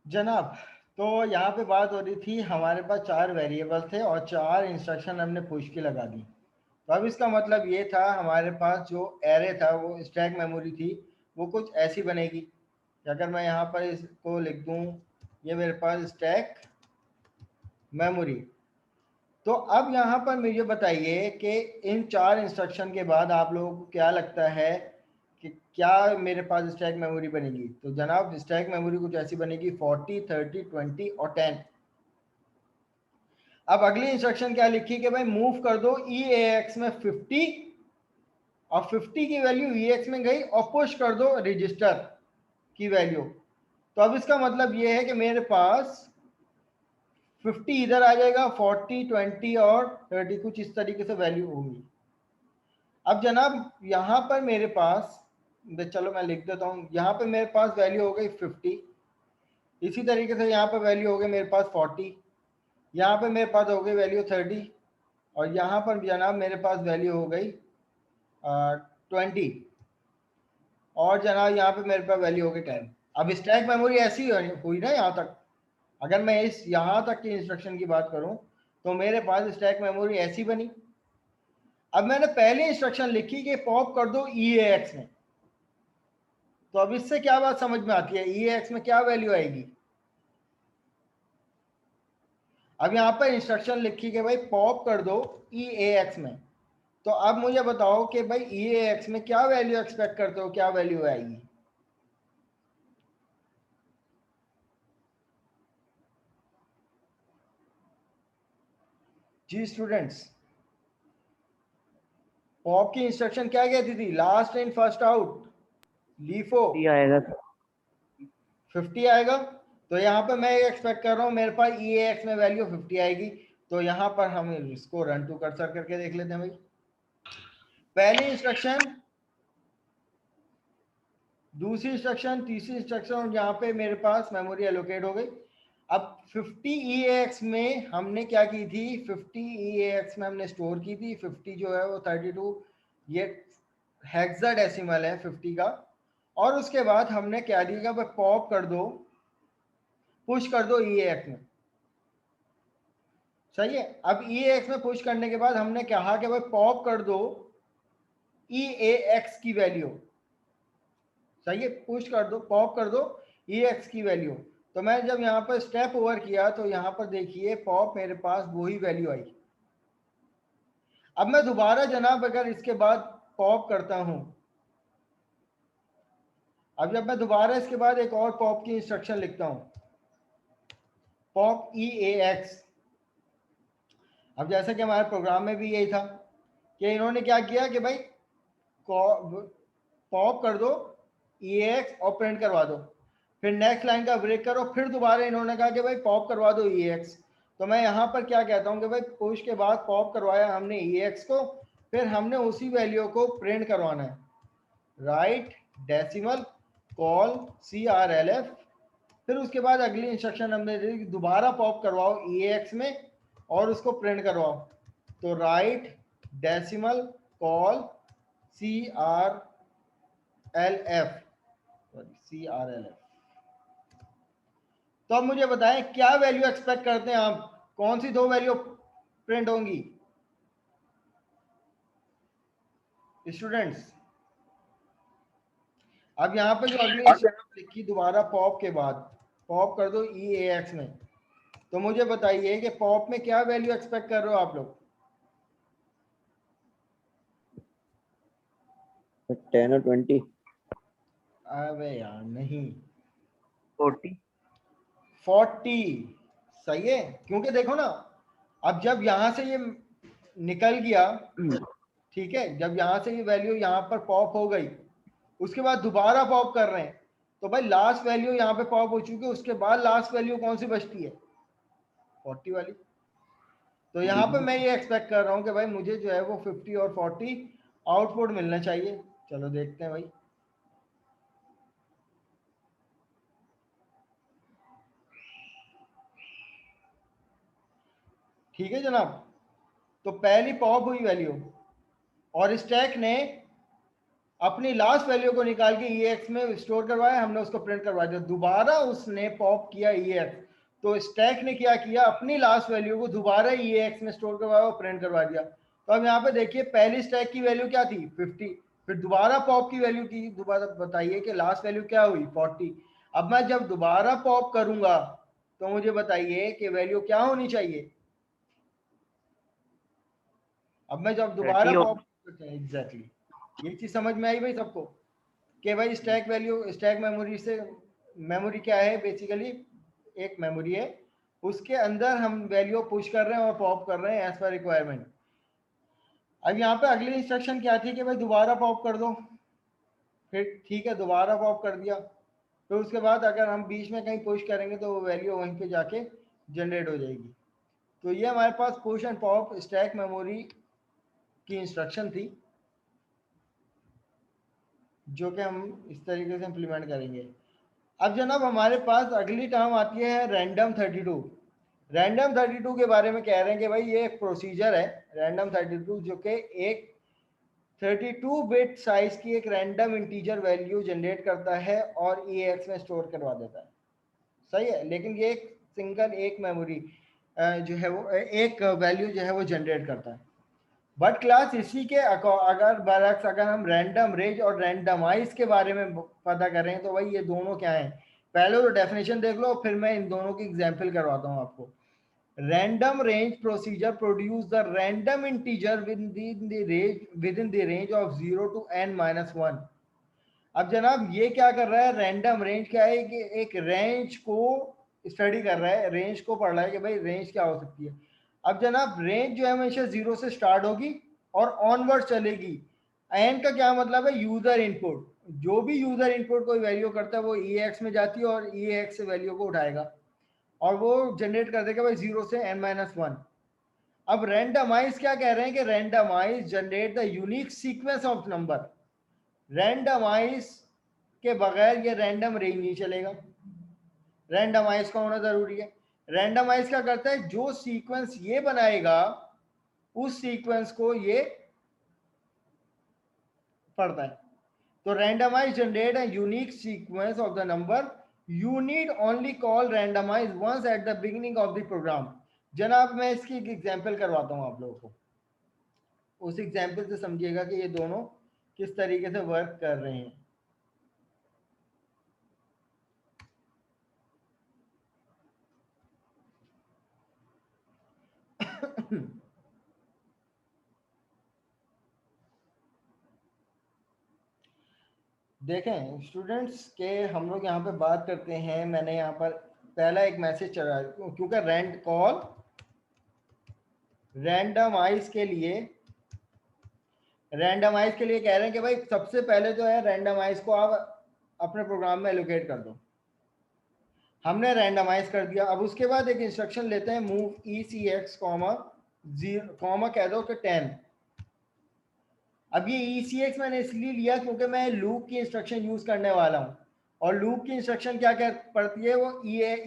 जनाब, तो यहाँ पे बात हो रही थी, हमारे पास 4 वेरिएबल थे और 4 इंस्ट्रक्शन हमने पुश की लगा दी। तो अब इसका मतलब ये था, हमारे पास जो एरे था वो स्टैक मेमोरी थी, वो कुछ ऐसी बनेगी कि अगर मैं यहाँ पर इसको लिख दूँ, ये मेरे पास स्टैक मेमोरी। तो अब यहाँ पर मुझे बताइए कि इन 4 इंस्ट्रक्शन के बाद आप लोगों को क्या लगता है कि क्या मेरे पास स्टैक मेमोरी बनेगी। तो जनाब, स्टैक मेमोरी कुछ ऐसी बनेगी 40, 30, 20 और 10। अब अगली इंस्ट्रक्शन क्या लिखी कि भाई मूव कर दो EAX में 50 और 50 की वैल्यू EX में गई और पुश कर दो रजिस्टर की वैल्यू। तो अब इसका मतलब ये है कि मेरे पास 50 इधर आ जाएगा, 40, 20 और 30 कुछ इस तरीके से वैल्यू होगी। अब जनाब यहाँ पर मेरे पास, चलो मैं लिख देता हूँ, यहाँ पे मेरे पास वैल्यू हो गई 50, इसी तरीके से यहाँ पर वैल्यू हो गई मेरे पास 40, यहाँ पे मेरे पास हो गई वैल्यू 30 और यहाँ पर जनाब मेरे पास वैल्यू हो गई 20 और जनाब यहाँ पे मेरे पास वैल्यू हो गई 10। अब स्टैक मेमोरी ऐसी हुई ना यहाँ तक। अगर मैं इस यहाँ तक की इंस्ट्रक्शन की बात करूँ तो मेरे पास स्टैक मेमोरी ऐसी बनी। अब मैंने पहली इंस्ट्रक्शन लिखी कि पॉप कर दो EAX में। तो अब इससे क्या बात समझ में आती है, EAX में क्या वैल्यू आएगी। अब यहाँ पर इंस्ट्रक्शन लिखी कि भाई पॉप कर दो EAX में। तो अब मुझे बताओ कि भाई EAX में क्या वैल्यू एक्सपेक्ट करते हो, क्या वैल्यू आएगी। जी स्टूडेंट्स, पॉप की इंस्ट्रक्शन क्या कहती थी, last in first out, LIFO. 50 आएगा सर। 50 आएगा। तो यहाँ पर मैं एक्सपेक्ट कर रहा हूँ मेरे पास EAX में वैल्यू 50 आएगी। तो यहाँ पर हम इसको रन टू कर्सर करके देख लेते हैं भाई। पहली इंस्ट्रक्शन, दूसरी इंस्ट्रक्शन, तीसरी इंस्ट्रक्शन और यहाँ पे मेरे पास मेमोरी एलोकेट हो गई। अब 50 EAX में हमने क्या की थी, 50 EAX में हमने स्टोर की थी। 50 जो है वो 32 ये हेक्साडेसिमल है 50 का। और उसके बाद हमने क्या दिया, पॉप कर दो, पुश कर दो EAX में। सही है। अब EAX में पुश करने के बाद हमने कहा कि भाई पॉप कर दो EAX की वैल्यू। सही है, पुश कर दो, पॉप कर दो EAX की वैल्यू। तो मैं जब यहाँ पर स्टेप ओवर किया तो यहाँ पर देखिए पॉप मेरे पास वही वैल्यू आई। अब मैं दोबारा जनाब अगर इसके बाद पॉप करता हूं, अब जब मैं दोबारा इसके बाद एक और पॉप की इंस्ट्रक्शन लिखता हूं, पॉप EAX। अब जैसे कि हमारे प्रोग्राम में भी यही था कि इन्होंने क्या किया कि भाई पॉप कर दो EAX और प्रिंट करवा दो, फिर नेक्स्ट लाइन का ब्रेक करो, फिर दोबारा इन्होंने कहा कि भाई पॉप करवा दो EAX। तो मैं यहाँ पर क्या कहता हूँ कि भाई पुश के बाद पॉप करवाया हमने EAX को, फिर हमने उसी वैल्यू को प्रिंट करवाना है, राइट डेसिमल कॉल CRLF। फिर उसके बाद अगली इंस्ट्रक्शन हमने दोबारा पॉप करवाओ EAX में और उसको प्रिंट करवाओ। तो right decimal call CRLF, CRLF। तो अब मुझे बताएं क्या वैल्यू एक्सपेक्ट करते हैं आप, कौन सी दो वैल्यू प्रिंट होंगी स्टूडेंट्स। अब यहाँ पे जो अगली इंस्ट्रक्शन लिखी दोबारा पॉप के बाद, पॉप कर दो EAX में। तो मुझे बताइए कि पॉप में क्या वैल्यू एक्सपेक्ट कर रहे हो आप लोग। 10 और 20। अबे यार नहीं, 40। 40 सही है। क्योंकि देखो ना, अब जब यहां से ये निकल गया, ठीक है, जब यहां से ये वैल्यू यहाँ पर पॉप हो गई, उसके बाद दोबारा पॉप कर रहे हैं, तो भाई लास्ट वैल्यू यहाँ पे पॉप हो चुकी है, उसके बाद लास्ट वैल्यू कौन सी बचती है, 40 वाली। तो यहाँ पे मैं ये एक्सपेक्ट कर रहा हूँ कि भाई मुझे जो है वो 50 और 40 आउटपुट मिलना चाहिए। चलो देखते हैं भाई। ठीक है जनाब, तो पहली पॉप हुई वैल्यू और स्टैक ने अपनी लास्ट वैल्यू को निकाल के EAX में स्टोर करवाया, हमने उसको प्रिंट करवा दिया। दोबारा उसने पॉप किया EAX, तो स्टैक ने क्या किया, अपनी लास्ट वैल्यू को दोबारा EAX में स्टोर करवाया और प्रिंट करवा दिया। तो अब यहाँ पे देखिए पहली स्टैक की वैल्यू क्या थी 50, फिर दोबारा पॉप की वैल्यू की, दोबारा बताइए कि लास्ट वैल्यू क्या हुई 40। अब मैं जब दोबारा पॉप करूंगा तो मुझे बताइए कि वैल्यू क्या होनी चाहिए। अब मैं जब दोबारा 30 पॉप करते हैं एग्जैक्टली, ये चीज समझ में आई भाई सबको कि भाई स्टैक वैल्यू, स्टैक मेमोरी से, मेमोरी क्या है बेसिकली, एक मेमोरी है, उसके अंदर हम वैल्यू पुश कर रहे हैं और पॉप कर रहे हैं एज पर रिक्वायरमेंट। अब यहाँ पे अगली इंस्ट्रक्शन क्या थी कि भाई दोबारा पॉप कर दो, फिर ठीक है दोबारा पॉप कर दिया, फिर उसके बाद अगर हम बीच में कहीं पुश करेंगे तो वो वैल्यू वहीं पे जाके जनरेट हो जाएगी। तो ये हमारे पास push and pop stack memory की इंस्ट्रक्शन थी, जो कि हम इस तरीके से इम्प्लीमेंट करेंगे। अब जनाब हमारे पास अगली टर्म आती है रैंडम 32। रैंडम 32 के बारे में कह रहे हैं कि भाई ये एक प्रोसीजर है रैंडम 32, जो कि एक 32 बिट साइज की एक रैंडम इंटीजर वैल्यू जनरेट करता है और EAX में स्टोर करवा देता है। सही है, लेकिन ये एक सिंगल एक मेमोरी जो है वो एक वैल्यू जो है वो जनरेट करता है। बट क्लास इसी के अगर बरक्स अगर हम रैंडम रेंज और रैंडमाइज के बारे में पता करें तो भाई ये दोनों क्या हैं, पहले तो डेफिनेशन देख लो, फिर मैं इन दोनों की एग्जांपल करवाता हूँ आपको। Random range procedure produce the random integer with in the range of 0 to n-1। अब जनाब ये क्या कर रहा है, रैंडम रेंज क्या है कि एक रेंज को स्टडी कर रहा है, रेंज को पढ़ रहा है कि भाई रेंज क्या हो सकती है। अब जनाब रेंज जो है हमेशा 0 से स्टार्ट होगी और ऑनवर्ड चलेगी। एन का क्या मतलब है, यूजर इनपुट, जो भी यूजर इनपुट कोई वैल्यू करता है वो EAX में जाती है और EAX से वैल्यू को उठाएगा और वो जनरेट कर देगा भाई 0 से n-1। अब रैंडमाइज क्या कह रहे हैं कि randomise generate the unique sequence of number. Randomise के बगैर ये रैंडम रेंज नहीं चलेगा, रैंडमाइज का होना जरूरी है। रैंडमाइज क्या करता है, जो सीक्वेंस ये बनाएगा उस सीक्वेंस को ये पढ़ता है। तो randomize generate a unique sequence of the number, you need only call randomize once at the beginning of the program. जनाब मैं इसकी एक एग्जांपल करवाता हूं आप लोगों को, उस एग्जांपल से समझिएगा कि ये दोनों किस तरीके से वर्क कर रहे हैं। देखें स्टूडेंट्स के हम लोग यहाँ पे बात करते हैं, मैंने यहाँ पर पहला एक मैसेज चला, क्योंकि रैंड कॉल रैंडमाइज के लिए, रैंडमाइज के लिए कह रहे हैं कि भाई सबसे पहले जो है रैंडमाइज को आप अपने प्रोग्राम में एलोकेट कर दो। हमने रैंडमाइज कर दिया। अब उसके बाद एक इंस्ट्रक्शन लेते हैं मूव ECX कॉमा 0 कॉमा कह दो कि 10। अब ये ECX मैंने इसलिए लिया क्योंकि मैं लूप की इंस्ट्रक्शन यूज करने वाला हूँ और लूप की इंस्ट्रक्शन क्या क्या पढ़ती है, वो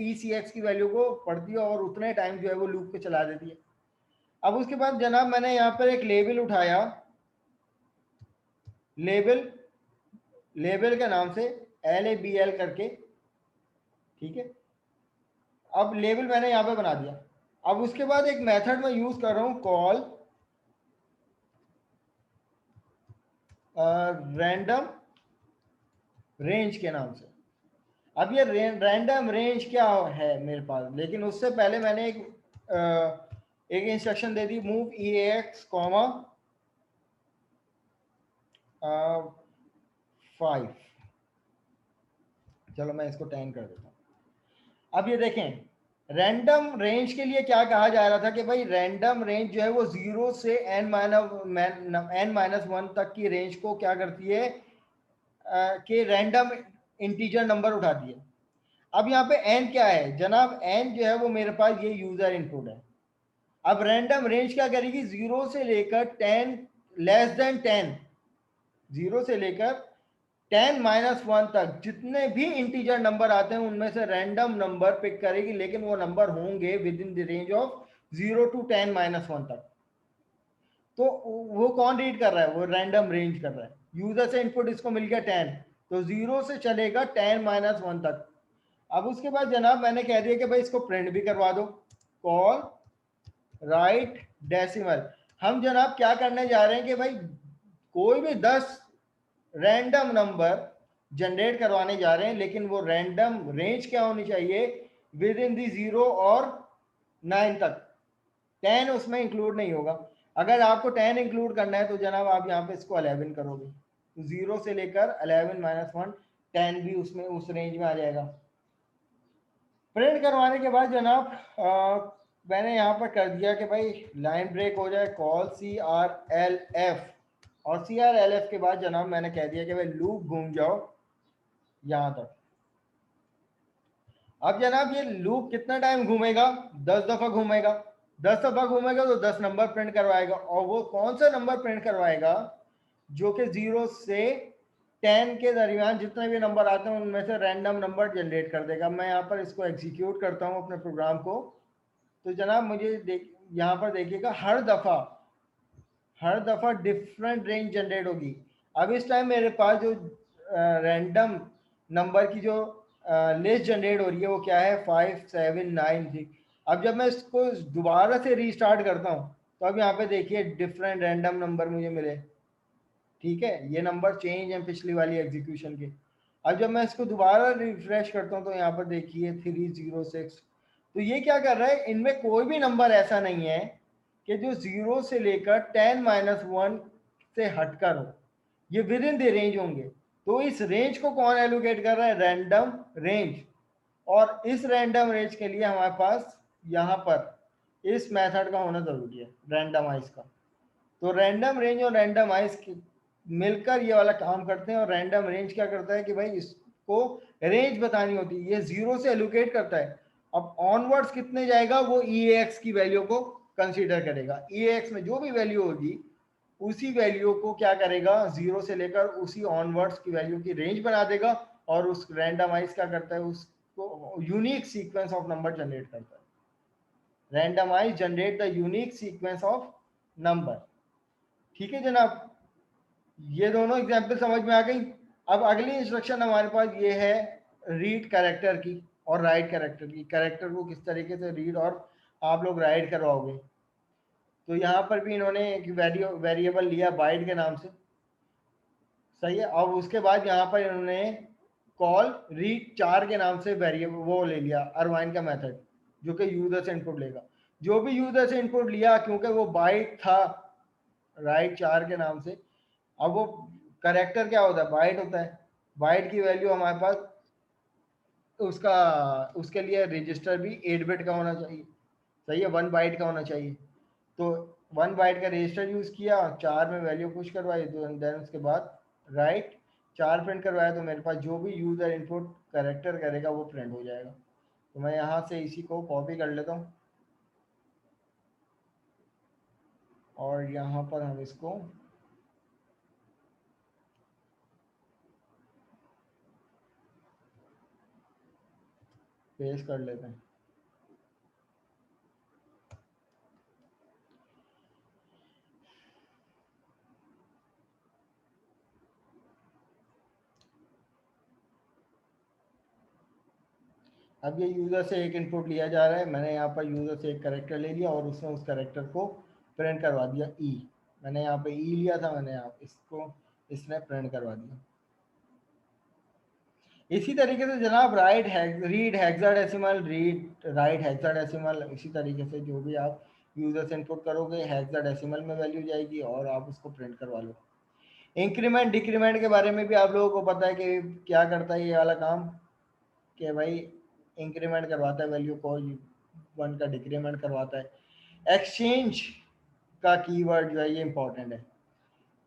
ECX की वैल्यू को पढ़ती है और उतने टाइम जो है वो लूप पे चला देती है। अब उसके बाद जनाब मैंने यहाँ पर एक लेबल उठाया, लेबल, लेबल के नाम से LABL करके, ठीक है। अब लेबल मैंने यहाँ पे बना दिया। अब उसके बाद एक मेथड में यूज कर रहा हूँ कॉल रैंडम रेंज के नाम से। अब ये रैंडम रेंज क्या है मेरे पास, लेकिन उससे पहले मैंने एक इंस्ट्रक्शन दे दी मूव EAX कॉमा 5। चलो मैं इसको 10 कर देता हूँ। अब ये देखें रैंडम रेंज के लिए क्या कहा जा रहा था कि भाई रैंडम रेंज जो है वो 0 से n-1 तक की रेंज को क्या करती है कि रैंडम इंटीजर नंबर उठाती है। अब यहाँ पे n क्या है जनाब, n जो है वो मेरे पास ये यूजर इनपुट है। अब रैंडम रेंज क्या करेगी, 0 से लेकर 10 लेस देन 10, 0 से लेकर 10-1 तक जितने भी इंटीजर नंबर आते हैं उनमें से रैंडम नंबर पिक करेगी, लेकिन वो नंबर होंगे with in the range of 0 to 10-1 तक। तो वो कौन रीड कर रहा है, वो रैंडम रेंज कर रहा है। यूजर से इनपुट इसको मिल गया 10, तो 0 से चलेगा 10 माइनस 1 तक। अब उसके बाद जनाब मैंने कह दिया कि भाई इसको प्रिंट भी करवा दो, कॉल राइट डेसिमल। हम जनाब क्या करने जा रहे हैं कि भाई कोई भी 10 रैंडम नंबर जनरेट करवाने जा रहे हैं, लेकिन वो रैंडम रेंज क्या होनी चाहिए, विद इन दी 0 और 9 तक। 10 उसमें इंक्लूड नहीं होगा। अगर आपको 10 इंक्लूड करना है तो जनाब आप यहाँ पे इसको 11 करोगे, तो 0 से लेकर 11 माइनस 1, 10 भी उसमें उस रेंज में आ जाएगा। प्रिंट करवाने के बाद जनाब मैंने यहाँ पर कर दिया कि भाई लाइन ब्रेक हो जाए, कॉल CRLF, और CRLF के बाद जनाब मैंने कह दिया कि भाई लूप घूम जाओ यहाँ तक। अब जनाब ये लूप कितना टाइम घूमेगा, 10 दफा घूमेगा। 10 दफा घूमेगा तो 10 नंबर प्रिंट करवाएगा, और वो कौन सा नंबर प्रिंट करवाएगा, जो कि 0 से 10 के दरमियान जितने भी नंबर आते हैं उनमें से रैंडम नंबर जनरेट कर देगा। मैं यहाँ पर इसको एग्जीक्यूट करता हूँ अपने प्रोग्राम को, तो जनाब मुझे यहाँ पर देखिएगा हर दफा डिफरेंट रेंज जनरेट होगी। अब इस टाइम मेरे पास जो रैंडम नंबर की जो लिस्ट जनरेट हो रही है वो क्या है, 5 7 9 3। अब जब मैं इसको दोबारा से रीस्टार्ट करता हूँ तो अब यहाँ पे देखिए डिफरेंट रैंडम नंबर मुझे मिले, ठीक है, ये नंबर चेंज है पिछली वाली एग्जीक्यूशन के। अब जब मैं इसको दोबारा रिफ्रेश करता हूँ तो यहाँ पर देखिए 306। तो ये क्या कर रहा है, इनमें कोई भी नंबर ऐसा नहीं है कि जो 0 से लेकर 10 माइनस 1 से हटकर हो, ये विद इन द रेंज होंगे। तो इस रेंज को कौन एलोकेट कर रहा है, रैंडम रेंज। और इस रैंडम रेंज के लिए हमारे पास यहाँ पर इस मेथड का होना जरूरी है, रैंडमाइज का। तो रैंडम रेंज और रैंडमाइज मिलकर ये वाला काम करते हैं। और रैंडम रेंज क्या करता है कि भाई इसको रेंज बतानी होती है, ये 0 से एलोकेट करता है। अब ऑनवर्ड्स कितने जाएगा, वो EAX की वैल्यू को कंसीडर करेगा। EAX में जो भी वैल्यू होगी उसी वैल्यू को क्या करेगा, 0 से लेकर उसी ऑनवर्ड्स की वैल्यू की रेंज बना देगा, और उस रैंडमाइज क्या करता है, उसको unique sequence of number generate करता है। Randomise generate the unique sequence of number. ठीक है जनाब, ये दोनों एग्जाम्पल समझ में आ गई। अब अगली इंस्ट्रक्शन हमारे पास ये है रीड कैरेक्टर की और राइट कैरेक्टर की। कैरेक्टर को किस तरीके से रीड और आप लोग राइट करवाओगे। तो यहाँ पर भी इन्होंने एक वेरिएबल लिया बाइट के नाम से, सही है। और उसके बाद यहाँ पर इन्होंने कॉल रीड 4 के नाम से वेरिएबल वो ले लिया, अरवाइन का मेथड, जो कि यूजर से इनपुट लेगा। जो भी यूजर से इनपुट लिया, क्योंकि वो बाइट था राइट 4 के नाम से, अब वो करेक्टर क्या होता है, बाइट होता है। बाइट की वैल्यू हमारे पास उसका उसके लिए रजिस्टर भी 8 बिट का होना चाहिए, सही है, 1 बाइट का होना चाहिए। तो 1 बाइट का रजिस्टर यूज किया, 4 में वैल्यू पुश करवाई, तो देन उसके बाद राइट 4 प्रिंट करवाया, तो मेरे पास जो भी यूजर इनपुट करेक्टर करेगा वो प्रिंट हो जाएगा। तो मैं यहाँ से इसी को कॉपी कर लेता हूँ, और यहाँ पर हम इसको पेस्ट कर लेते हैं। अब ये यूज़र से एक इनपुट लिया जा रहा है, मैंने यहाँ पर यूज़र से एक करेक्टर ले लिया और उसने उस करेक्टर को प्रिंट करवा दिया ई। मैंने यहाँ पे ई लिया था, मैंने यहाँ इसको इसने प्रिंट करवा दिया। इसी तरीके से जनाब read hexadecimal, read write hexadecimal, इसी तरीके से जो भी आप यूज़र से इनपुट करोगे हेक्साडेसिमल में वैल्यू जाएगी और आप उसको प्रिंट करवा लो। इंक्रीमेंट डिक्रीमेंट के बारे में भी आप लोगों को पता है कि क्या करता है ये वाला काम, कि भाई इंक्रीमेंट करवाता है वैल्यू को, 1 का डिक्रीमेंट करवाता है। एक्सचेंज का कीवर्ड जो है ये इंपॉर्टेंट है।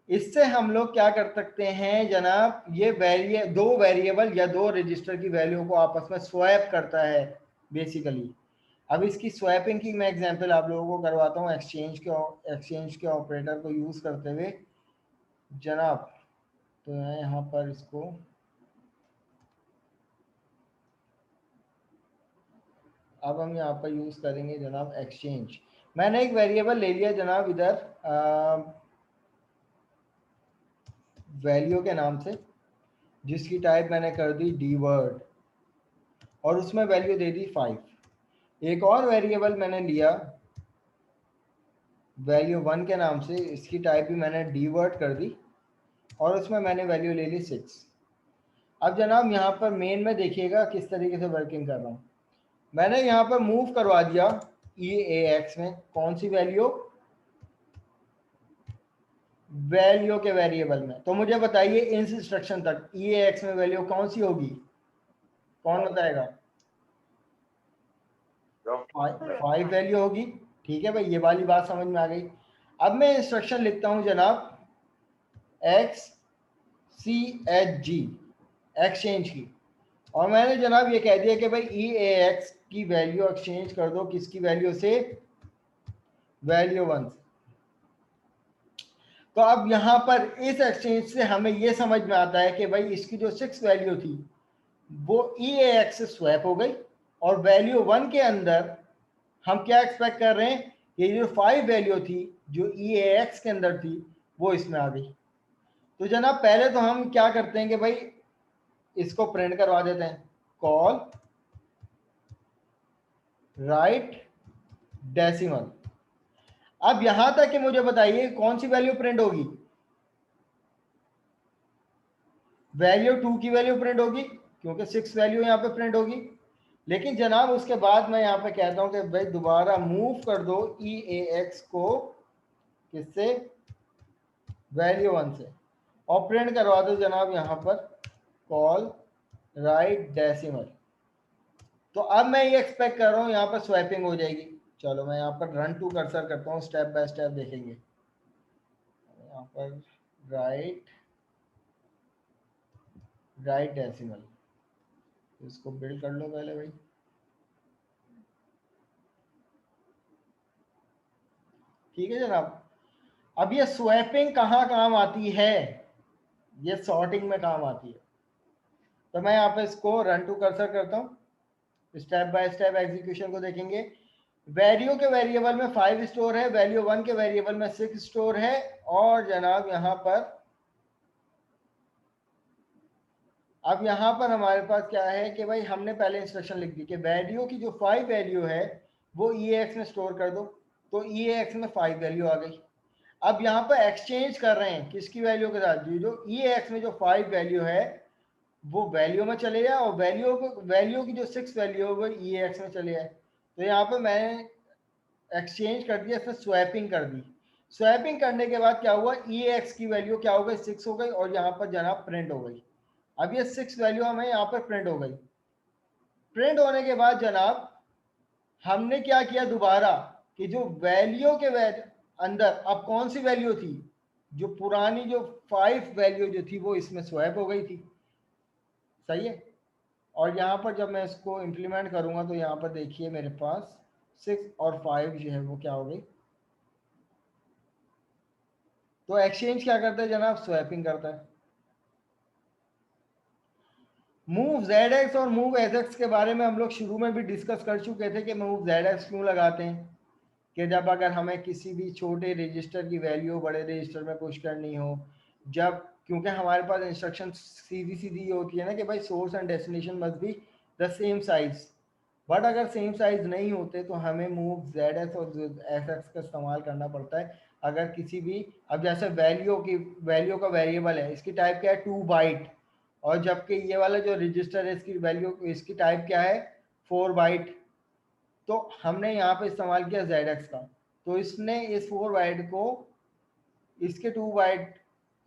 इससे हम लोग क्या कर सकते हैं जनाब, ये दो वेरिएबल या दो रजिस्टर की वैल्यू को आपस में स्वैप करता है बेसिकली। अब इसकी स्वैपिंग की मैं एग्जांपल आप लोगों को करवाता हूँ एक्सचेंज के ऑपरेटर को यूज करते हुए जनाब। तो मैं यहाँ पर इसको अब हम यहाँ पर यूज करेंगे जनाब एक्सचेंज। मैंने एक वेरिएबल ले लिया जनाब इधर वैल्यू के नाम से, जिसकी टाइप मैंने कर दी dword और उसमें वैल्यू दे दी 5। एक और वेरिएबल मैंने लिया वैल्यू 1 के नाम से, इसकी टाइप भी मैंने dword कर दी और उसमें मैंने वैल्यू ले ली 6। अब जनाब यहाँ पर मेन में देखिएगा किस तरीके से वर्किंग कर रहा हूँ। मैंने यहाँ पर मूव करवा दिया EAX में कौन सी वैल्यू, वैल्यू के वेरिएबल में। तो मुझे बताइए इस इंस्ट्रक्शन तक EAX में वैल्यू कौन सी होगी, कौन बताएगा? 5 वैल्यू होगी। ठीक है भाई, ये वाली बात समझ में आ गई। अब मैं इंस्ट्रक्शन लिखता हूं जनाब XCHG एक्सचेंज की, और मैंने जनाब ये कह दिया कि भाई EAX की वैल्यू एक्सचेंज कर दो किसकी वैल्यू से, वैल्यू 1 से। तो अब यहाँ पर इस एक्सचेंज से हमें ये समझ में आता है कि भाई इसकी जो 6 वैल्यू थी वो EAX से स्वैप हो गई, और वैल्यू 1 के अंदर हम क्या एक्सपेक्ट कर रहे हैं, ये जो 5 वैल्यू थी जो EAX के अंदर थी वो इसमें आ गई। तो जनाब पहले तो हम क्या करते हैं कि भाई इसको प्रिंट करवा देते हैं, कॉल राइट डेसिमल। अब यहां तक कि मुझे बताइए कौन सी वैल्यू प्रिंट होगी, वैल्यू 2 की वैल्यू प्रिंट होगी क्योंकि 6 वैल्यू यहाँ पे प्रिंट होगी। लेकिन जनाब उसके बाद मैं यहाँ पे कहता हूँ कि भाई दोबारा मूव कर दो EAX को किससे, वैल्यू 1 से, और प्रिंट करवा दो जनाब यहाँ पर कॉल राइट डेसिमल। तो अब मैं ये एक्सपेक्ट कर रहा हूँ यहाँ पर स्वैपिंग हो जाएगी। चलो मैं यहाँ पर रन टू कर्सर करता हूँ, स्टेप बाय स्टेप देखेंगे। यहाँ पर राइट डेसिमल, इसको बिल्ड कर लो पहले भाई। ठीक है जनाब। अब ये स्वैपिंग कहाँ काम आती है, ये सॉर्टिंग में काम आती है। तो मैं यहाँ पे इसको रन टू कर्सर करता हूँ, स्टेप बाय स्टेप एग्जीक्यूशन को देखेंगे। वैल्यू के वेरिएबल में 5 स्टोर है, वैल्यू 1 के वेरिएबल में 6 स्टोर है, और जनाब यहाँ पर अब यहाँ पर हमारे पास क्या है कि भाई हमने पहले इंस्ट्रक्शन लिख दी कि वैल्यू की जो 5 वैल्यू है वो EAX में स्टोर कर दो। तो EAX में 5 वैल्यू आ गई। अब यहाँ पर एक्सचेंज कर रहे हैं किसकी वैल्यू के साथ, जो EAX में जो 5 वैल्यू है वो वैल्यू में चले जाए, और वैल्यू की जो 6 वैल्यू है वो EAX में चले जाए। तो यहाँ पर मैंने एक्सचेंज कर दिया, फिर स्वैपिंग कर दी। स्वैपिंग करने के बाद क्या हुआ, EAX की वैल्यू क्या हो गई, 6 हो गई, और यहाँ पर जनाब प्रिंट हो गई। अब ये 6 वैल्यू हमें यहाँ पर प्रिंट हो गई। प्रिंट होने के बाद जनाब हमने क्या किया दोबारा, कि जो वैल्यू के अंदर अब कौन सी वैल्यू थी, जो पुरानी जो 5 वैल्यू जो थी वो इसमें स्वैप हो गई थी। सही है। और यहाँ पर जब मैं इसको इम्प्लीमेंट करूँगा तो यहाँ पर देखिए मेरे पास 6 और 5 जो है वो क्या हो गई। तो एक्सचेंज क्या करता है जनाब, स्वैपिंग करता है। मूव ZX और मूव SX के बारे में हम लोग शुरू में भी डिस्कस कर चुके थे कि मूव ZX क्यों लगाते हैं, कि जब अगर हमें किसी भी छोटे रजिस्टर की वैल्यू बड़े रजिस्टर में पुश करनी हो, जब क्योंकि हमारे पास इंस्ट्रक्शन सीधी सीधी होती है ना कि भाई source and destination must be the same size. But अगर सेम साइज नहीं होते तो हमें मूव ZS और SX का इस्तेमाल करना पड़ता है। अगर किसी भी, अब जैसे वैल्यू का वेरिएबल है, इसकी टाइप क्या है 2 बाइट, और जबकि ये वाला जो रजिस्टर है इसकी वैल्यू, इसकी टाइप क्या है 4 बाइट। तो हमने यहाँ पे इस्तेमाल किया ZX का, तो इसने इस 4 बाइट को इसके 2 बाइट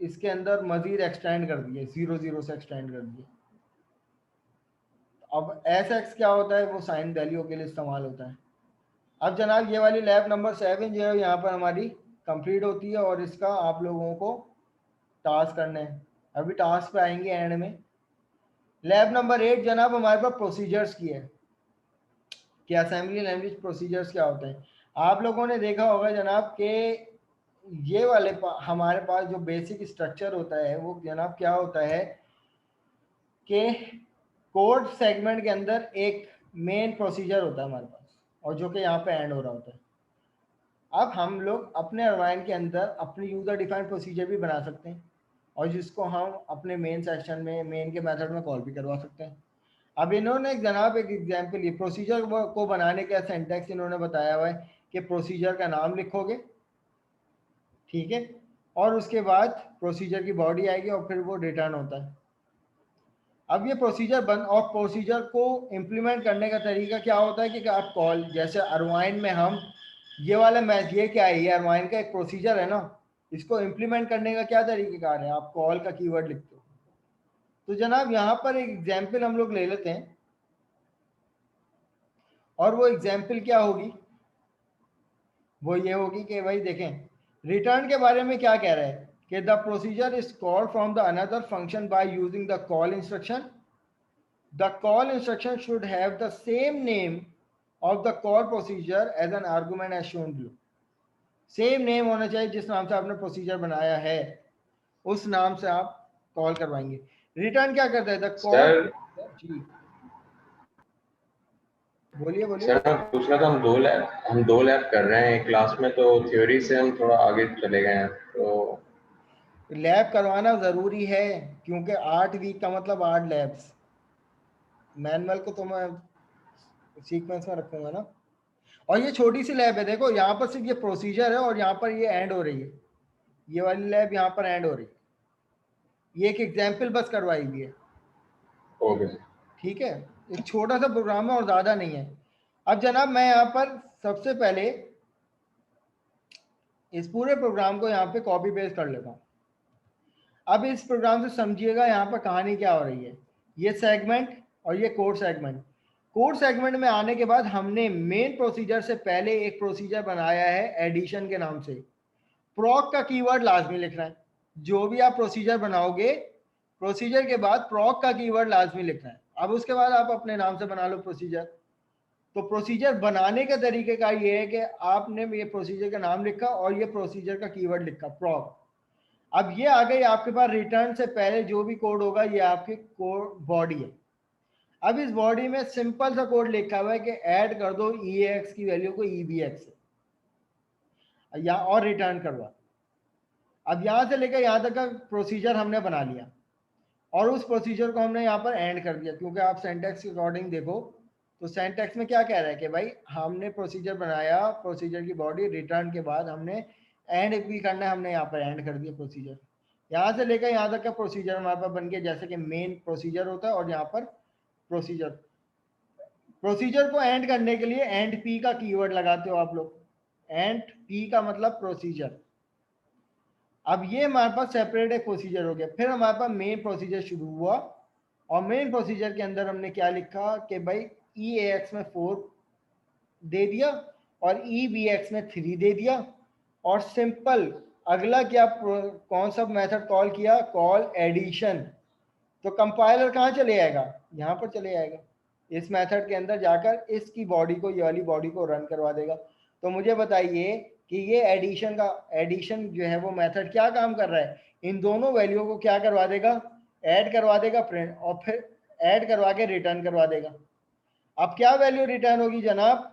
इसके अंदर मजीद एक्सटेंड कर दिए, 0 से एक्सटेंड कर दिए। अब SX क्या होता है, वो साइन वैल्यू के लिए इस्तेमाल होता है। अब जनाब ये वाली लैब नंबर 7 जो है यहाँ पर हमारी कंप्लीट होती है, और इसका आप लोगों को टास्क करने हैं। अभी टास्क पे आएंगे एंड में। लैब नंबर 8 जनाब हमारे पास प्रोसीजर्स की है कि असेंबली लैंग्वेज प्रोसीजर्स क्या होते हैं। आप लोगों ने देखा होगा जनाब कि ये वाले हमारे पास जो बेसिक स्ट्रक्चर होता है वो जनाब क्या होता है कि कोड सेगमेंट के अंदर एक मेन प्रोसीजर होता है हमारे पास, और जो कि यहाँ पे एंड हो रहा होता है। अब हम लोग अपने अरवाइन के अंदर अपनी यूजर डिफाइंड प्रोसीजर भी बना सकते हैं और जिसको हम अपने मेन सेक्शन में मेन के मेथड में कॉल भी करवा सकते हैं। अब इन्होंने जनाब एक एग्जांपल ये प्रोसीजर को बनाने का सिंटैक्स इन्होंने बताया हुआ है कि प्रोसीजर का नाम लिखोगे, ठीक है, और उसके बाद प्रोसीजर की बॉडी आएगी और फिर वो रिटर्न होता है। अब ये प्रोसीजर बन और प्रोसीजर को इम्प्लीमेंट करने का तरीका क्या होता है कि आप कॉल, जैसे अरवाइन में हम ये वाला मैच, ये क्या है, ये अरवाइन का एक प्रोसीजर है ना, इसको इम्प्लीमेंट करने का क्या तरीकेकार है, आप कॉल का कीवर्ड लिखते हो। तो जनाब यहाँ पर एक एग्जाम्पल हम लोग ले लेते हैं और वो एग्जाम्पल क्या होगी, वो ये होगी कि भाई देखें रिटर्न के बारे में क्या कह रहा है कि the procedure is called from the another function by using the call instruction. The call instruction should have the same name of the call procedure as an argument as shown below. Same name होना चाहिए, जिस नाम से आपने procedure बनाया है उस नाम से आप कॉल करवाएंगे। रिटर्न क्या करता है, द कॉल, जी बोलिए बोलिए। सर मैं पूछ रहा था, हम दो लैब कर रहे हैं एक क्लास में, तो थ्योरी से हम थोड़ा आगे चले गए हैं, तो लैब करवाना ज़रूरी है क्योंकि 8 वीक का मतलब 8 लैब्स। मैनुअल को तो मैं सीक्वेंस में रखूंगा ना, और ये छोटी सी लैब है, देखो यहाँ पर सिर्फ ये प्रोसीजर है और यहाँ पर ये एंड हो रही है, ये वाली लैब यहाँ पर एंड हो रही है, ये एक एग्जाम्पल बस करवाई हुई है, ओके ठीक है, एक छोटा सा प्रोग्राम है और ज़्यादा नहीं है। अब जनाब मैं यहाँ पर सबसे पहले इस पूरे प्रोग्राम को यहाँ पे कॉपी पेस्ट कर लेता हूँ। अब इस प्रोग्राम से समझिएगा यहाँ पर कहानी क्या हो रही है, ये सेगमेंट और ये कोड सेगमेंट। कोड सेगमेंट में आने के बाद हमने मेन प्रोसीजर से पहले एक प्रोसीजर बनाया है एडिशन के नाम से। प्रॉक का कीवर्ड लाजमी लिखना है, जो भी आप प्रोसीजर बनाओगे प्रोसीजर के बाद प्रॉक का कीवर्ड लाजमी लिखना है। अब उसके बाद आप अपने नाम से बना लो प्रोसीजर। तो प्रोसीजर बनाने का तरीके का ये है कि आपने ये प्रोसीजर का नाम लिखा और ये प्रोसीजर का कीवर्ड लिखा प्रॉक। अब ये आ गई आपके पास रिटर्न से पहले जो भी कोड होगा ये आपकी कोड बॉडी है। अब इस बॉडी में सिंपल सा कोड लिखा हुआ है कि ऐड कर दो EAX की वैल्यू को EBX से या और रिटर्न करवा। अब यहाँ से लेकर यहाँ तक का प्रोसीजर हमने बना लिया और उस प्रोसीजर को हमने यहाँ पर एंड कर दिया, क्योंकि आप सेंटेक्स के अकॉर्डिंग देखो तो सेंटेक्स में क्या कह रहा है कि भाई हमने प्रोसीजर बनाया, प्रोसीजर की बॉडी रिटर्न के बाद हमने एंड भी करना है, हमने यहाँ पर एंड कर दिया प्रोसीजर। यहाँ से लेकर यहाँ तक का प्रोसीजर हमारे पास बन गया, जैसे कि मेन प्रोसीजर होता है और यहाँ पर प्रोसीजर। प्रोसीजर को एंड करने के लिए एंड पी का कीवर्ड लगाते हो आप लोग, एंड पी का मतलब प्रोसीजर। अब ये हमारे पास सेपरेट एक प्रोसीजर हो गया। फिर हमारे पास मेन प्रोसीजर शुरू हुआ और मेन प्रोसीजर के अंदर हमने क्या लिखा कि भाई EAX में 4 दे दिया और EBX में 3 दे दिया और सिंपल अगला क्या कौन सा मेथड कॉल किया, कॉल एडिशन। तो कंपाइलर कहाँ चले जाएगा, यहाँ पर चले जाएगा, इस मेथड के अंदर जाकर इसकी बॉडी को, ये वाली बॉडी को रन करवा देगा। तो मुझे बताइए कि ये एडिशन जो है वो मेथड क्या काम कर रहा है, इन दोनों वैल्यू को क्या करवा देगा, ऐड करवा देगा प्रिंट, और फिर ऐड करवा के रिटर्न करवा देगा। अब क्या वैल्यू रिटर्न होगी जनाब,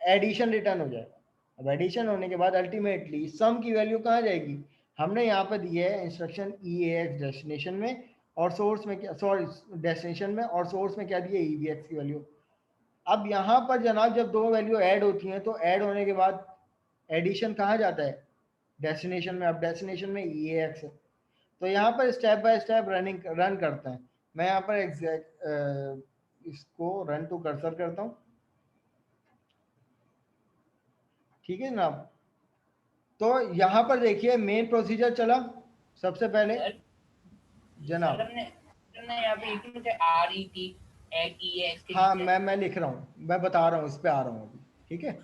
एडिशन रिटर्न हो जाएगा। अब एडिशन होने के बाद अल्टीमेटली सम की वैल्यू कहाँ जाएगी, हमने यहाँ पर दिया है इंस्ट्रक्शन EAX डेस्टिनेशन में और सोर्स में क्या, सॉरी डेस्टिनेशन में और सोर्स में क्या दिया EBX की वैल्यू। अब यहाँ पर जनाब जब दो वैल्यू ऐड होती हैं तो ऐड होने के बाद एडिशन कहाँ जाता है, डेस्टिनेशन में। अब डेस्टिनेशन में EAX है, तो यहाँ पर स्टेप बाय स्टेप रन करता है। मैं यहाँ पर एग्जैक्ट इसको रन टू कर्सर करता हूँ, ठीक है जनाब। तो यहाँ पर देखिए मेन प्रोसीजर चला सबसे पहले जनाब, हाँ मैं लिख रहा हूँ, मैं बता रहा हूँ, इस पे आ रहा हूँ अभी, ठीक है।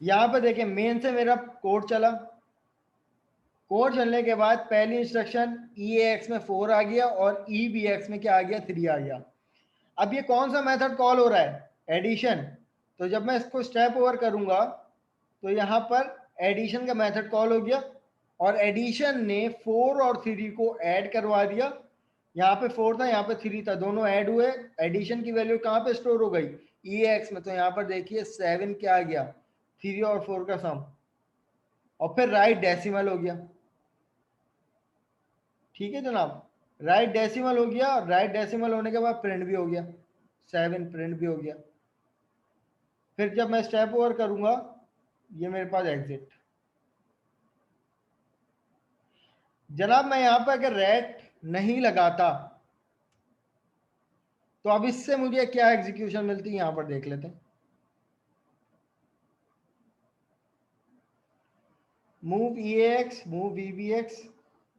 यहाँ पर देखिए मेन से मेरा कोड चला, कोड चलने के बाद पहली इंस्ट्रक्शन EAX में 4 आ गया और EBX में क्या आ गया, 3 आ गया। अब ये कौन सा मेथड कॉल हो रहा है, एडिशन। तो जब मैं इसको स्टेप ओवर करूंगा तो यहाँ पर एडिशन का मेथड कॉल हो गया और एडिशन ने 4 और 3 को ऐड करवा दिया। यहाँ पे 4 था, यहाँ पे 3 था, दोनों ऐड हुए। एडिशन की वैल्यू कहाँ पे स्टोर हो गई, EAX में। तो यहाँ पर देखिए 7 क्या आ गया, 3 और 4 का सम, और फिर राइट डेसिमल हो गया। ठीक है जनाब, राइट डेसिमल हो गया, और राइट डेसिमल होने के बाद प्रिंट भी हो गया, 7 प्रिंट भी हो गया। फिर जब मैं स्टेप ओवर करूंगा, ये मेरे पास एग्जिट। जनाब मैं यहां पर अगर रेट नहीं लगाता तो अब इससे मुझे क्या एग्जीक्यूशन मिलती है, यहां पर देख लेते हैं। मूव EAX, मूव VBX,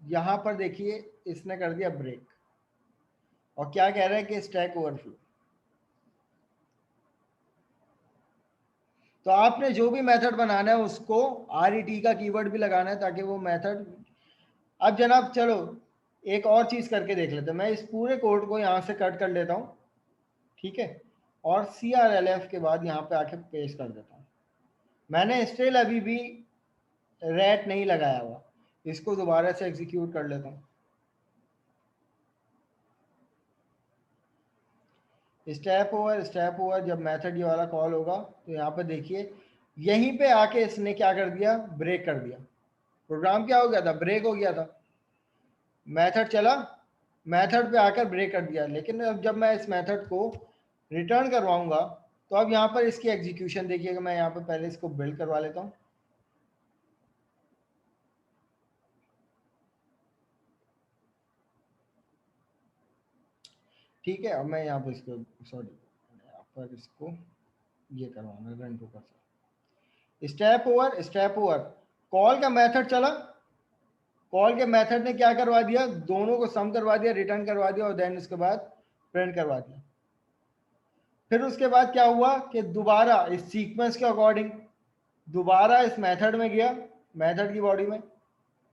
यहां पर देखिए इसने कर दिया ब्रेक, और क्या कह रहा है कि स्टैक ओवरफ्लो। तो आपने जो भी मेथड बनाना है उसको RET का कीवर्ड भी लगाना है ताकि वो मेथड। अब जनाब चलो एक और चीज करके देख लेते हैं, मैं इस पूरे कोड को यहां से कट कर लेता हूं, ठीक है, और CRLF के बाद यहां पे आके पेस्ट कर देता हूं। मैंने स्टिल अभी भी रेट नहीं लगाया हुआ, इसको दोबारा से एग्जीक्यूट कर लेता हूं। स्टेप ओवर जब मेथड ये वाला कॉल होगा तो यहाँ पे देखिए यहीं पे आके इसने क्या कर दिया, ब्रेक कर दिया। प्रोग्राम क्या हो गया था, ब्रेक हो गया था। मेथड चला, मेथड पे आकर ब्रेक कर दिया। लेकिन अब जब मैं इस मेथड को रिटर्न करवाऊंगा तो अब यहाँ पर इसकी एग्जीक्यूशन देखिएगा। मैं यहाँ पे पहले इसको बिल्ड करवा लेता हूँ। ठीक है, अब मैं यहाँ पर इसको सॉरी यहाँ पर इसको ये करवाना, रन टू कर स्टेप ओवर कॉल का मेथड चला, कॉल के मेथड ने क्या करवा दिया, दोनों को सम करवा दिया, रिटर्न करवा दिया, और देन उसके बाद प्रिंट करवा दिया। फिर उसके बाद क्या हुआ कि दोबारा इस सीक्वेंस के अकॉर्डिंग दोबारा इस मेथड में गया, मेथड की बॉडी में।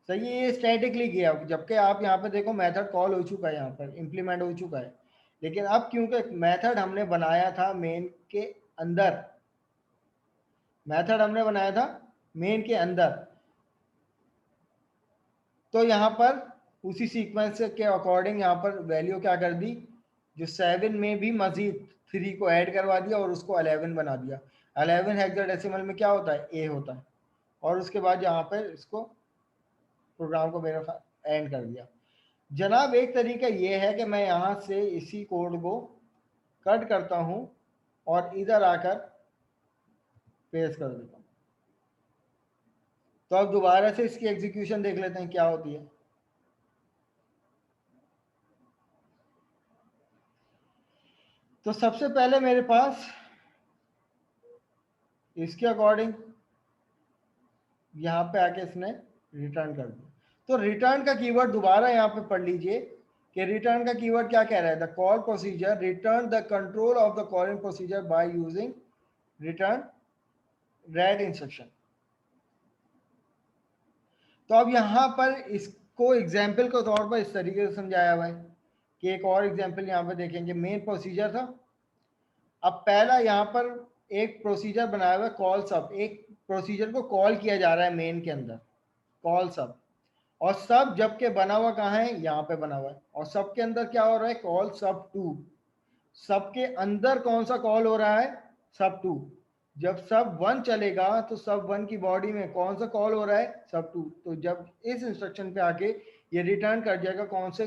सही है, ये स्टैटिकली गया, जबकि आप यहाँ पे देखो मेथड कॉल हो चुका है, यहाँ पर इंप्लीमेंट हो चुका है। लेकिन अब क्योंकि मेथड हमने बनाया था मेन के अंदर, मेथड हमने बनाया था मेन के अंदर, तो यहाँ पर उसी सीक्वेंस के अकॉर्डिंग यहाँ पर वैल्यू क्या कर दी, जो 7 में भी मजीद 3 को ऐड करवा दिया और उसको 11 बना दिया। 11 हेक्साडेसिमल में क्या होता है, A होता है। और उसके बाद यहाँ पर इसको प्रोग्राम को मेरा एंड कर दिया। जनाब एक तरीका ये है कि मैं यहाँ से इसी कोड को कट करता हूँ और इधर आकर पेस्ट कर देता हूँ। तो अब दोबारा से इसकी एग्जीक्यूशन देख लेते हैं क्या होती है। तो सबसे पहले मेरे पास इसके अकॉर्डिंग यहाँ पे आके इसने रिटर्न कर दिया। तो रिटर्न का कीवर्ड दोबारा यहाँ पे पढ़ लीजिए कि रिटर्न का कीवर्ड क्या कह रहा है, the call procedure return the control of the calling procedure by using return red instruction. तो अब यहाँ पर इसको एग्जाम्पल के तौर पर इस तरीके से समझाया हुआ है कि एक और एग्जाम्पल यहाँ पे देखेंगे। मेन प्रोसीजर था, अब पहला यहाँ पर एक प्रोसीजर बनाया हुआ है कॉल सब, एक प्रोसीजर को कॉल किया जा रहा है मेन के अंदर, कॉल सब। और सब जबकि बना हुआ कहाँ है, यहाँ पे बना हुआ है। और सब के अंदर क्या हो रहा है, कॉल सब टू। सब के अंदर कौन सा कॉल हो रहा है, सब टू। जब सब 1 चलेगा तो सब 1 की बॉडी में कौन सा कॉल हो रहा है, सब टू। तो जब इस इंस्ट्रक्शन पे आके ये रिटर्न कर जाएगा कौन से,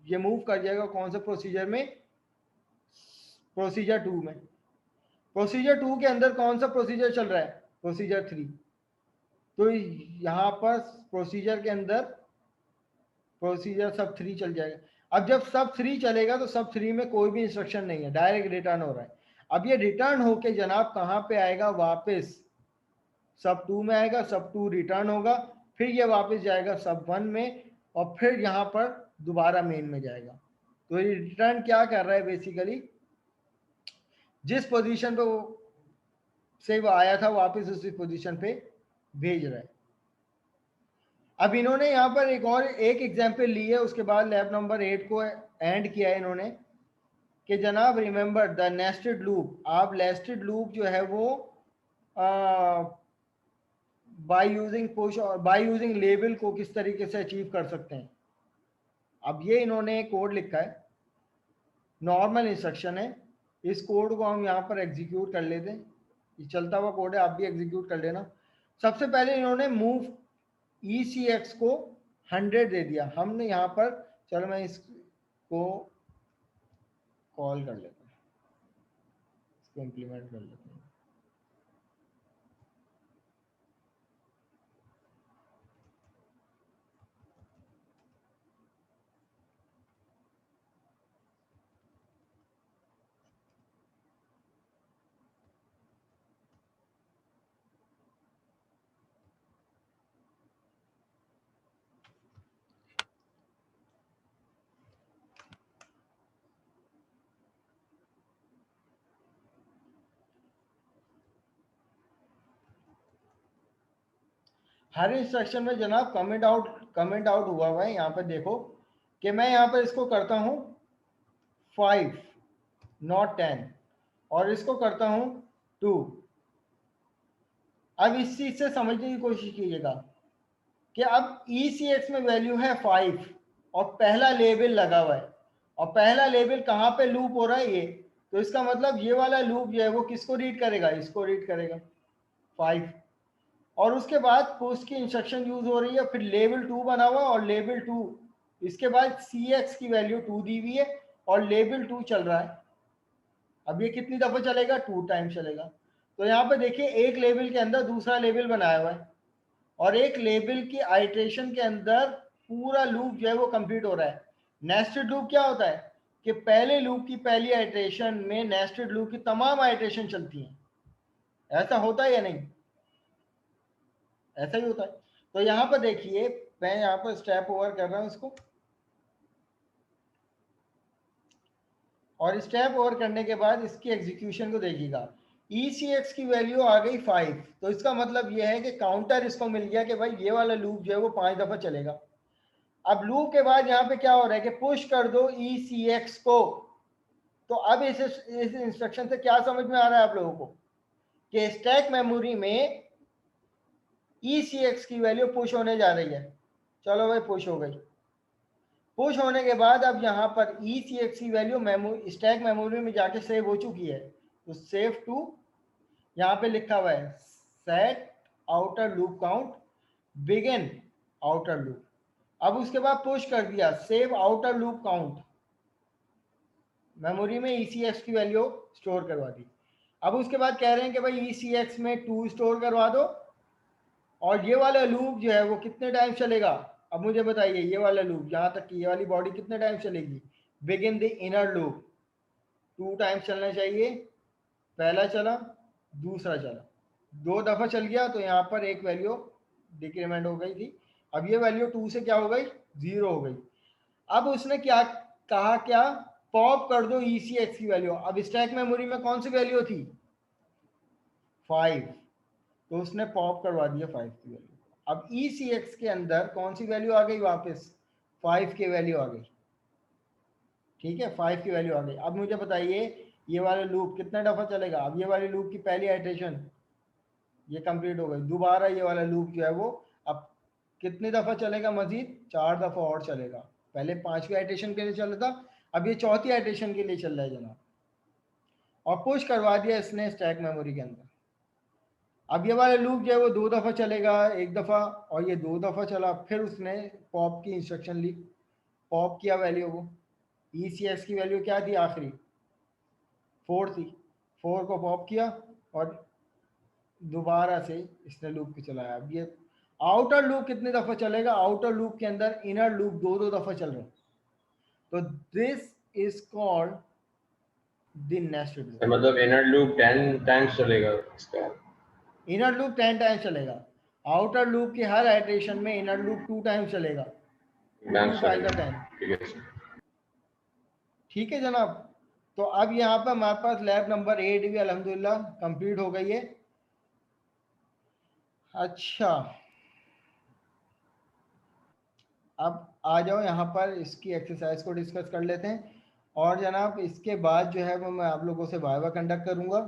ये मूव कर जाएगा कौन से प्रोसीजर में, प्रोसीजर 2 में। प्रोसीजर 2 के अंदर कौन सा प्रोसीजर चल रहा है, प्रोसीजर 3। तो यहाँ पर प्रोसीजर के अंदर प्रोसीजर सब 3 चल जाएगा। अब जब सब 3 चलेगा तो सब 3 में कोई भी इंस्ट्रक्शन नहीं है, डायरेक्ट रिटर्न हो रहा है। अब ये रिटर्न होके जनाब कहाँ पे आएगा, वापस सब 2 में आएगा, सब 2 रिटर्न होगा, फिर ये वापस जाएगा सब 1 में, और फिर यहाँ पर दोबारा मेन में जाएगा। तो ये रिटर्न क्या कर रहा है, बेसिकली जिस पोजीशन पे वो से वो आया था वापस उसी पोजीशन पे भेज रहा है। अब इन्होंने यहाँ पर एक एग्जाम्पल ली है, उसके बाद लैब नंबर 8 को एंड किया है इन्होंने कि जनाब रिमेंबर द नेस्टेड लूप। आप नेस्टेड लूप जो है वो बाय यूजिंग पुश और बाय यूजिंग लेबल को किस तरीके से अचीव कर सकते हैं। अब ये इन्होंने कोड लिखा है, नॉर्मल इंस्ट्रक्शन है, इस कोड को हम यहाँ पर एग्जीक्यूट कर लेते हैं। ये चलता हुआ कोड है, आप भी एग्जीक्यूट कर लेना। सबसे पहले इन्होंने मूव ECX को 100 दे दिया हमने यहाँ पर। चलो मैं इसको कॉल कर लेता हूँ, इसको इम्प्लीमेंट कर लेता हूँ। हर इंस्ट्रक्शन में जनाब कमेंट आउट हुआ हुआ है। यहाँ पर देखो कि मैं यहाँ पर इसको करता हूँ 5 नॉट 10 और इसको करता हूँ 2। अब इस चीज से समझने की कोशिश कीजिएगा कि अब ECX में वैल्यू है 5 और पहला लेबल लगा हुआ है, और पहला लेबल कहाँ पे लूप हो रहा है ये, तो इसका मतलब ये वाला लूप जो है वो किसको रीड करेगा, इसको रीड करेगा 5। और उसके बाद पुश की इंस्ट्रक्शन यूज हो रही है, फिर लेबल 2 बना हुआ और लेबल 2, इसके बाद CX की वैल्यू 2 दी हुई है और लेबल 2 चल रहा है। अब ये कितनी दफा चलेगा, 2 टाइम चलेगा। तो यहाँ पे देखिए एक लेबल के अंदर दूसरा लेबल बनाया हुआ है और एक लेबल की आइट्रेशन के अंदर पूरा लूप जो है वो कंप्लीट हो रहा है। नेस्टेड लूप क्या होता है कि पहले लूप की पहली आइट्रेशन में नेस्टेड लूप की तमाम आइट्रेशन चलती हैं। ऐसा होता है या नहीं, ऐसा ही होता है। तो यहाँ पर देखिए मैं यहाँ पर स्टेप ओवर कर रहा हूँ इसको, और स्टेप ओवर करने के बाद इसकी एग्जीक्यूशन को देखिएगा। ECX की वैल्यू आ गई 5, तो इसका मतलब यह है कि काउंटर इसको मिल गया कि भाई ये वाला लूप जो है वो 5 दफा चलेगा। अब लूप के बाद यहाँ पे क्या हो रहा है कि पुश कर दो ECX को। तो अब इस इंस्ट्रक्शन से क्या समझ में आ रहा है आप लोगों को कि स्टैक मेमोरी में ECX की वैल्यू पुश होने जा रही है। चलो भाई पुश हो गई। पुश होने के बाद अब यहाँ पर ECX की वैल्यू स्टैक मेमोरी में जाके सेव हो चुकी है। तो सेव टू, यहाँ पे लिखा हुआ है set outer loop count begin outer loop. अब उसके बाद पुश कर दिया save outer loop count, memory में ECX की वैल्यू स्टोर करवा दी। अब उसके बाद कह रहे हैं कि भाई ECX में 2 स्टोर करवा दो, और ये वाला लूप जो है वो कितने टाइम चलेगा। अब मुझे बताइए ये वाला लूप यहाँ तक की ये वाली बॉडी कितने टाइम चलेगी। Begin the inner loop 2 time चलना चाहिए, पहला चला दूसरा चला, 2 दफा चल गया तो यहाँ पर एक वैल्यू डिक्रीमेंट हो गई थी। अब ये वैल्यू 2 से क्या हो गई, 0 हो गई। अब उसने क्या कहा, क्या पॉप कर दो ECX की वैल्यू। अब स्टैक मेमोरी में कौन सी वैल्यू थी, 5, तो उसने पॉप करवा दिया 5 की वैल्यू। अब ECX के अंदर कौन सी वैल्यू आ गई, वापस 5 की वैल्यू आ गई। ठीक है 5 की वैल्यू आ गई। अब मुझे बताइए ये वाला लूप कितने दफा चलेगा। अब ये वाले लूप की पहली आइट्रेशन ये कंप्लीट हो गई, दोबारा ये वाला लूप जो है वो अब कितनी दफा चलेगा, मजीद 4 दफा और चलेगा। पहले 5वीं आइट्रेशन के लिए चल रहा था, अब ये 4थी आइट्रेशन के लिए चल रहा है जनाब। और पुश करवा दिया इसने स्टैक मेमोरी के अंदर। अब ये वाला लूप जो है वो 2 दफा चलेगा, एक दफा और ये 2 दफा चला। फिर उसने पॉप की इंस्ट्रक्शन ली, पॉप किया वैल्यू को। ECX की वैल्यू क्या थी आखिरी, 4 थी, 4 को पॉप किया और दोबारा से इसने लूप को चलाया। अब ये आउटर लूप कितनी दफा चलेगा, आउटर लूप के अंदर इनर लूप 2 दफा चल रहे हैं। तो this is called the nested loop. मतलब इनर लूप 10 टाइम्स चलेगा इसका, इनर लूप 10 टाइम चलेगा, आउटर लूप की हर आइट्रेशन में इनर लूप 2 टाइम चलेगा। 2 5 10। ठीक है ठीक है जनाब। तो अब यहाँ पर हमारे पास लैब नंबर 8 भी अल्हम्दुलिल्लाह कंप्लीट हो गई है। अच्छा अब आ जाओ यहाँ पर इसकी एक्सरसाइज को डिस्कस कर लेते हैं। और जनाब इसके बाद जो है वो मैं आप लोगों से वाइवा कंडक्ट करूँगा।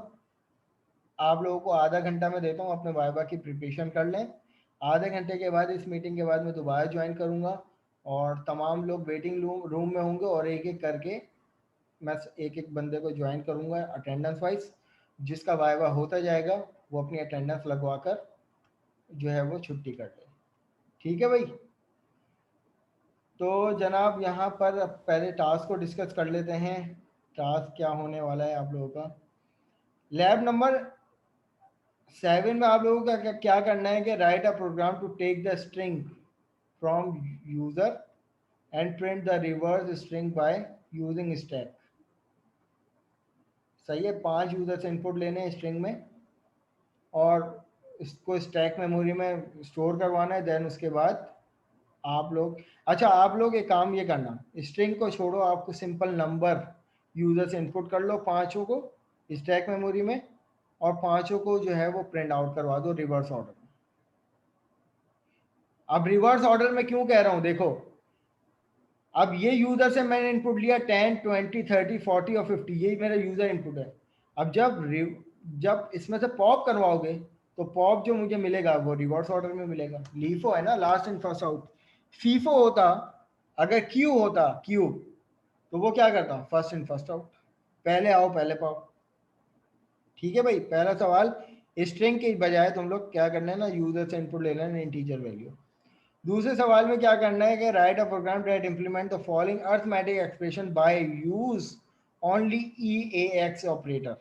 आप लोगों को आधा घंटा में देता हूँ, अपने वाइवा की प्रिपरेशन कर लें। आधे घंटे के बाद इस मीटिंग के बाद मैं दोबारा ज्वाइन करूँगा और तमाम लोग वेटिंग रूम में होंगे और एक एक करके मैं एक एक बंदे को ज्वाइन करूँगा अटेंडेंस वाइज। जिसका वाइवा होता जाएगा वो अपनी अटेंडेंस लगवा कर जो है वो छुट्टी कर ले। ठीक है भाई। तो जनाब यहाँ पर पहले टास्क को डिस्कस कर लेते हैं। टास्क क्या होने वाला है आप लोगों का। लैब नंबर 7 में आप लोगों का क्या करना है कि write a program to take the string from user and print the reverse string by using stack. सही है, 5 यूजर से इनपुट लेने हैं स्ट्रिंग में और इसको स्टैक मेमोरी में स्टोर करवाना है। देन उसके बाद आप लोग, अच्छा आप लोग एक काम ये करना, स्ट्रिंग को छोड़ो, आपको सिंपल नंबर यूजर से इनपुट कर लो 5 को स्टैक मेमोरी में और 5 को जो है वो प्रिंट आउट करवा दो रिवर्स ऑर्डर में। अब रिवर्स ऑर्डर में क्यों कह रहा हूं, देखो अब ये यूजर से मैंने इनपुट लिया 10, 20, 30, 40 और 50, यही मेरा यूजर इनपुट है। अब जब इसमें से पॉप करवाओगे तो पॉप जो मुझे मिलेगा वो रिवर्स ऑर्डर में मिलेगा। लीफो है ना, last in first out. FIFO होता, अगर क्यू होता क्यू, तो वो क्या करता, फर्स्ट इन फर्स्ट आउट, पहले आओ पहले पाओ। ठीक है भाई। पहला सवाल, स्ट्रिंग के बजाय तुम लोग क्या करना है ना, यूजर से इनपुट ले लेना इंटीजर वैल्यू। दूसरे सवाल में क्या करना है कि write a program that implement the following arithmetic expression by use only EAX operator.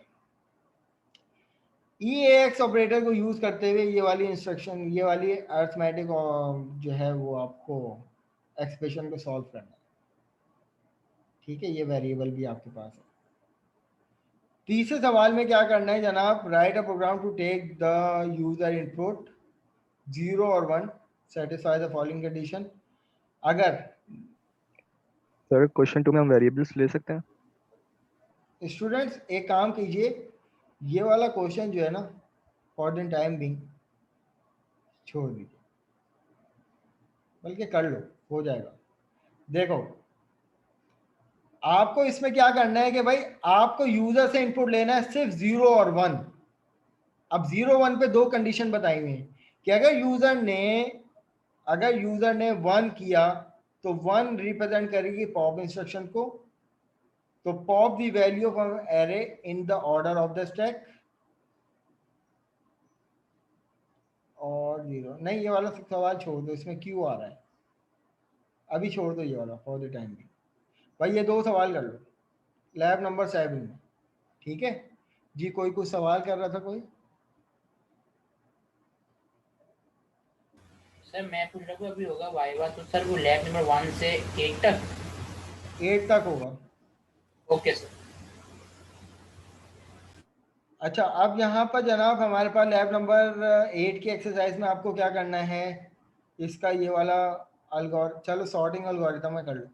EAX operator को यूज करते हुए ये वाली इंस्ट्रक्शन, ये वाली अरिथमेटिक जो है वो आपको एक्सप्रेशन को सॉल्व करना है। ठीक है, ये वेरिएबल भी आपके पास है। तीसरे सवाल में क्या करना है जनाब, write a program to take the user input 0 और 1, सेटिस्फाई द फॉलोइंग कंडीशन। अगर सर क्वेश्चन 2 में हम वेरिएबल्स ले सकते हैं। स्टूडेंट्स एक काम कीजिए, ये वाला क्वेश्चन जो है ना फॉर द टाइम बिंग छोड़ दीजिए, बल्कि कर लो, हो जाएगा। देखो आपको इसमें क्या करना है कि भाई आपको यूजर से इनपुट लेना है सिर्फ 0 और 1। अब 0 1 पे 2 कंडीशन बताई हुई हैं कि अगर यूजर ने 1 किया तो 1 रिप्रेजेंट करेगी पॉप इंस्ट्रक्शन को, तो pop the value of array in the order of the stack. और 0 नहीं, ये वाला सवाल छोड़ दो, इसमें क्यों आ रहा है, अभी छोड़ दो ये वाला फॉर द टाइम भी। भाई ये 2 सवाल कर लो लैब नंबर 7 में। ठीक है जी, कोई कुछ सवाल कर रहा था कोई? सर मैं पूछ रहा हूँ अभी होगा वाइवा, तो सर वो लैब नंबर 1 से 8 तक? 8 तक होगा। Okay sir. अच्छा अब यहाँ पर जनाब हमारे पास लैब नंबर 8 की एक्सरसाइज में आपको क्या करना है, इसका ये वाला चलो सॉर्टिंग एल्गोरिथम है, कर लो।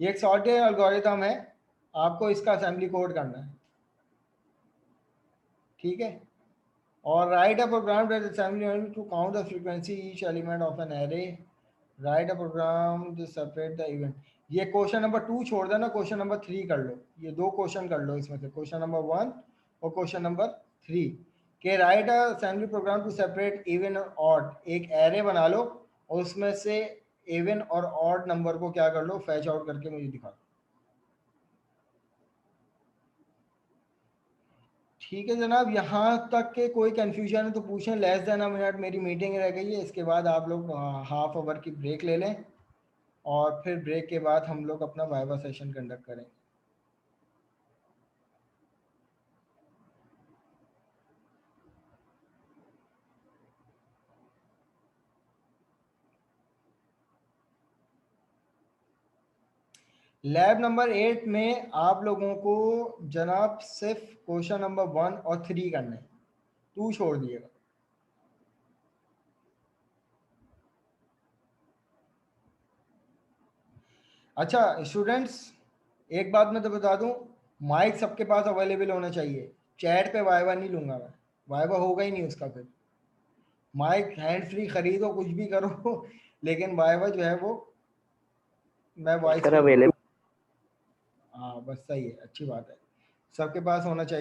ये एक सॉर्टिंग एल्गोरिथम है, आपको इसका असेंबली कोड करना है। ठीक है, और write a program that assembly to count the frequency each element of an array, write a program to separate the event. ये क्वेश्चन नंबर 2 छोड़ देना, क्वेश्चन नंबर 3 कर लो। ये 2 क्वेश्चन कर लो इसमें से, क्वेश्चन नंबर 1 और क्वेश्चन नंबर 3 के write assembly program to separate even और ऑड। एक एरे बना लो और उसमें से इवन और ऑड नंबर को क्या कर लो, फैच आउट करके मुझे दिखा दो। ठीक है जनाब, यहाँ तक के कोई कंफ्यूजन है तो पूछें। लेस देन अ मिनट मेरी मीटिंग रह गई है, इसके बाद आप लोग हाफ आवर की ब्रेक ले लें और फिर ब्रेक के बाद हम लोग अपना वाइवा सेशन कंडक्ट करें। लैब नंबर 8 में आप लोगों को जनाब सिर्फ क्वेश्चन नंबर 1 और 3 करना है, 2 छोड़ दिएगा। अच्छा स्टूडेंट्स एक बात मैं तो बता दूं, माइक सबके पास अवेलेबल होना चाहिए। चैट पे वाइवा नहीं लूंगा मैं, वाइवा होगा ही नहीं उसका। फिर माइक हैंड फ्री खरीदो, कुछ भी करो लेकिन वाइवा जो है वो मैं वॉइस सर अवेलेबल। हाँ बस सही है, अच्छी बात है, सबके पास होना चाहिए।